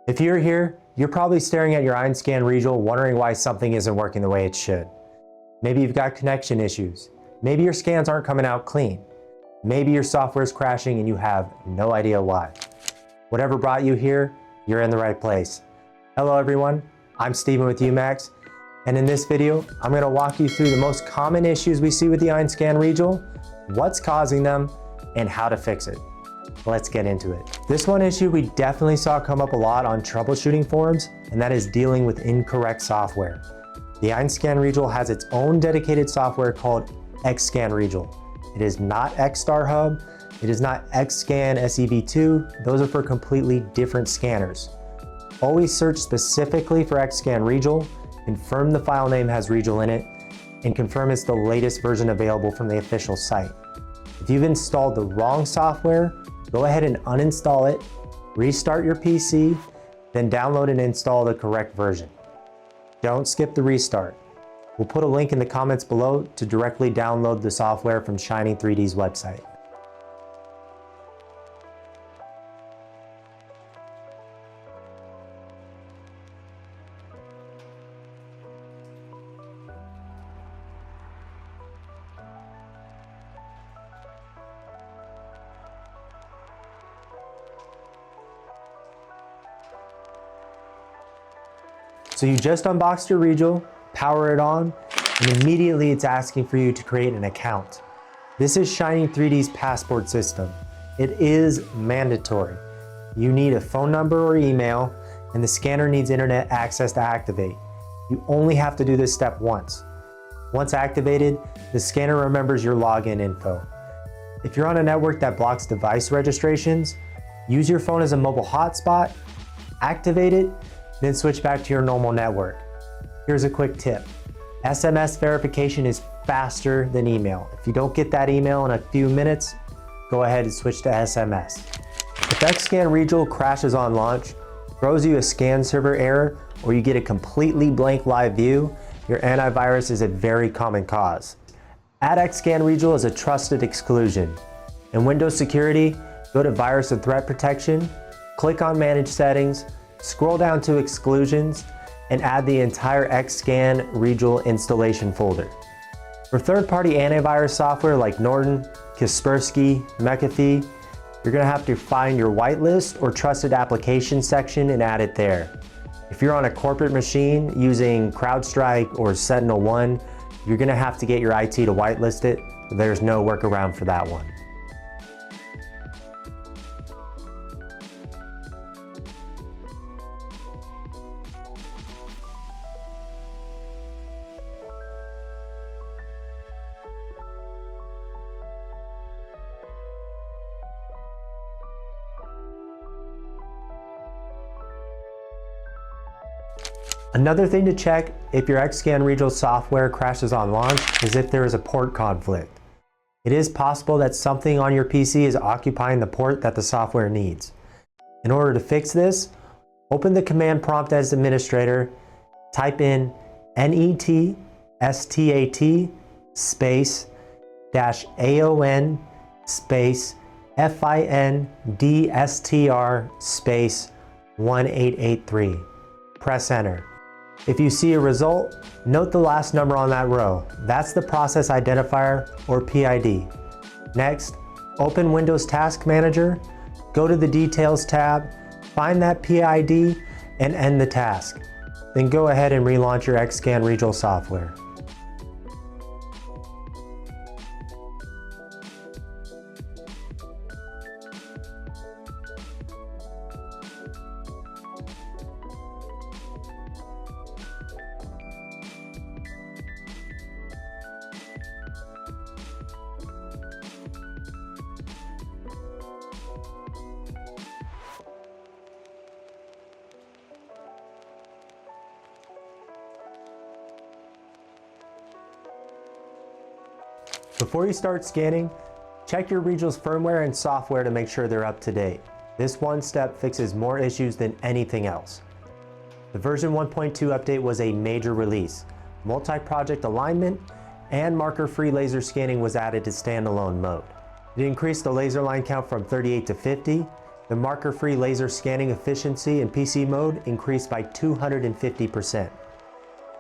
If you're here, you're probably staring at your EinScan Rigil wondering why something isn't working the way it should. Maybe you've got connection issues. Maybe your scans aren't coming out clean. Maybe your software is crashing and you have no idea why. Whatever brought you here, you're in the right place. Hello everyone, I'm Steven with Umax, and in this video, I'm going to walk you through the most common issues we see with the EinScan Rigil, what's causing them, and how to fix it. Let's get into it. This one issue we definitely saw come up a lot on troubleshooting forums, and that is dealing with incorrect software. The EinScan Rigil has its own dedicated software called EinScan Rigil. It is not XStar Hub, it is not EinScan SEV2, those are for completely different scanners. Always search specifically for EinScan Rigil, confirm the file name has Rigil in it, and confirm it's the latest version available from the official site. If you've installed the wrong software, go ahead and uninstall it, restart your PC, then download and install the correct version. Don't skip the restart. We'll put a link in the comments below to directly download the software from Shining3D's website. So you just unboxed your Rigil, power it on, and immediately it's asking for you to create an account. This is Shining3D's passport system. It is mandatory. You need a phone number or email, and the scanner needs internet access to activate. You only have to do this step once. Once activated, the scanner remembers your login info. If you're on a network that blocks device registrations, use your phone as a mobile hotspot, activate it, then switch back to your normal network. Here's a quick tip. SMS verification is faster than email. If you don't get that email in a few minutes, go ahead and switch to SMS. If EinScan Rigil crashes on launch, throws you a scan server error, or you get a completely blank live view, your antivirus is a very common cause. Add EinScan Rigil as a trusted exclusion. In Windows Security, go to Virus and Threat Protection, click on Manage Settings, scroll down to Exclusions, and add the entire EinScan Rigil installation folder. For third-party antivirus software like Norton, Kaspersky, McAfee, you're going to have to find your whitelist or trusted application section and add it there. If you're on a corporate machine using CrowdStrike or SentinelOne, you're going to have to get your IT to whitelist it. There's no workaround for that one. Another thing to check if your EinScan Rigil software crashes on launch is if there is a port conflict. It is possible that something on your PC is occupying the port that the software needs. In order to fix this, open the command prompt as administrator, type in NETSTAT space -AON space FINDSTR space 1883. Press enter. If you see a result, note the last number on that row. That's the process identifier, or PID. Next, open Windows Task Manager, go to the Details tab, find that PID, and end the task. Then go ahead and relaunch your EinScan Rigil software. Before you start scanning, check your Rigil's firmware and software to make sure they're up to date. This one step fixes more issues than anything else. The version 1.2 update was a major release. Multi-project alignment and marker-free laser scanning was added to standalone mode. It increased the laser line count from 38 to 50. The The marker-free laser scanning efficiency in PC mode increased by 250%.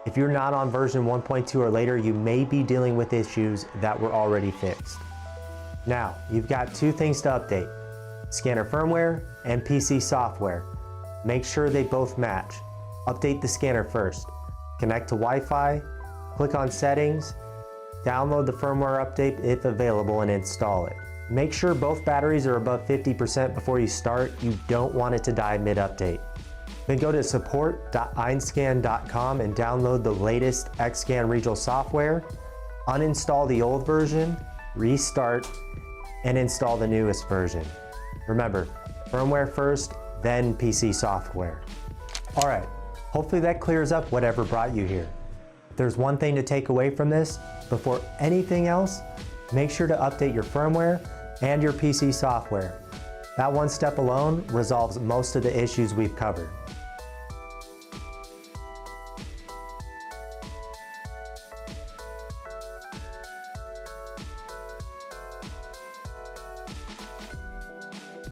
If you're not on version 1.2 or later, you may be dealing with issues that were already fixed. Now, you've got two things to update: scanner firmware and PC software. Make sure they both match. Update the scanner first. Connect to Wi-Fi, click on Settings, download the firmware update if available, and install it. Make sure both batteries are above 50% before you start. You don't want it to die mid-update. Then go to support.einscan.com and download the latest EinScan Rigil software, uninstall the old version, restart, and install the newest version. Remember, firmware first, then PC software. All right, hopefully that clears up whatever brought you here. If there's one thing to take away from this, before anything else, make sure to update your firmware and your PC software. That one step alone resolves most of the issues we've covered.